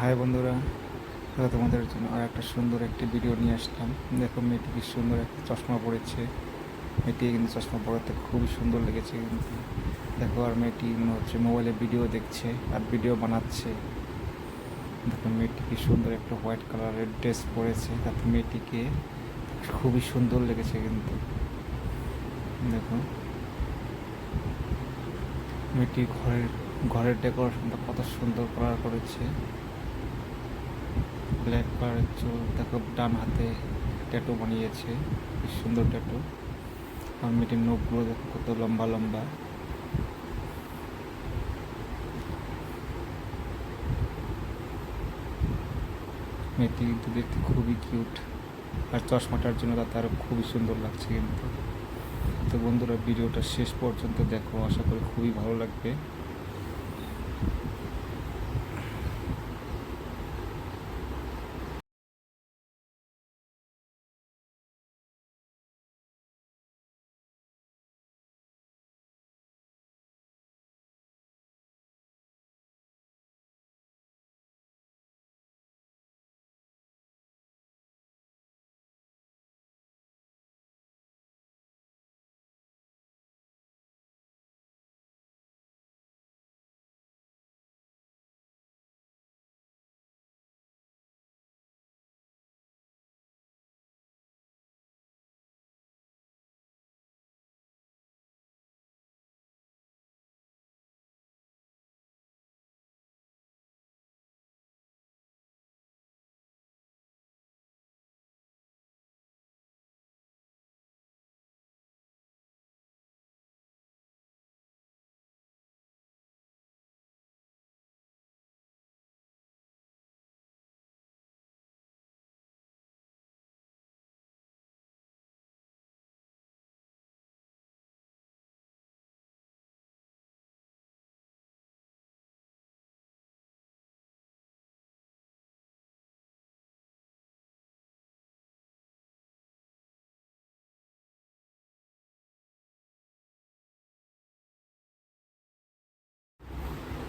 High বন্ধুরা, তোমাদের জন্য আর একটা সুন্দর একটি ভিডিও নিয়ে আসলাম। দেখো মেয়েটি কি সুন্দর একটা চশমা পড়েছে। মেয়েটি কিন্তু চশমা পড়াতে খুবই সুন্দর লেগেছে কিন্তু। দেখো আর মেয়েটি মনে হচ্ছে মোবাইলে ভিডিও দেখছে আর ভিডিও বানাচ্ছে। দেখো মেয়েটি কি সুন্দর একটা হোয়াইট কালারের ড্রেস পরেছে, তাতে মেয়েটিকে খুবই সুন্দর লেগেছে কিন্তু। দেখো মেয়েটির ঘরের ডেকোরেশনটা কত সুন্দর কালার করেছে। ব্ল্যাক কালারের চুল, দেখো ডান হাতে ট্যাটু বানিয়েছে, কি সুন্দর ট্যাটু। আর মেয়েটির নখগুলো দেখো কত লম্বা লম্বা। মেয়েটি কিন্তু দেখতে খুবই কিউট, আর চশমাটার জন্য তাতে আরও খুবই সুন্দর লাগছে কিন্তু। তো বন্ধুরা, ভিডিওটা শেষ পর্যন্ত দেখো, আশা করি খুবই ভালো লাগবে।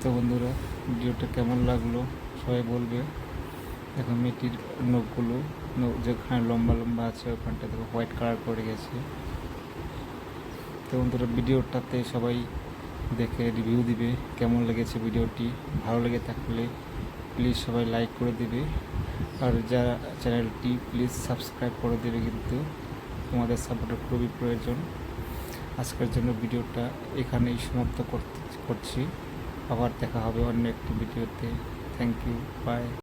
তো বন্ধুরা, ভিডিওটা কেমন লাগলো সবাই বলবে। দেখো মেয়েটির নখগুলো, যেখানে লম্বা লম্বা আছে ওখানটা দেখো হোয়াইট কালার করে গেছে। তো বন্ধুরা, ভিডিওটাতে সবাই দেখে রিভিউ দিবে কেমন লেগেছে ভিডিওটি। ভালো লেগে থাকলে প্লিজ সবাই লাইক করে দিবে, আর যারা চ্যানেলটি প্লিজ সাবস্ক্রাইব করে দেবে কিন্তু। তোমাদের সাপোর্টের খুবই প্রয়োজন। আজকের জন্য ভিডিওটা এখানেই সমাপ্ত করছি। আবার দেখা হবে অন্য একটি ভিডিওতে। Thank you, by.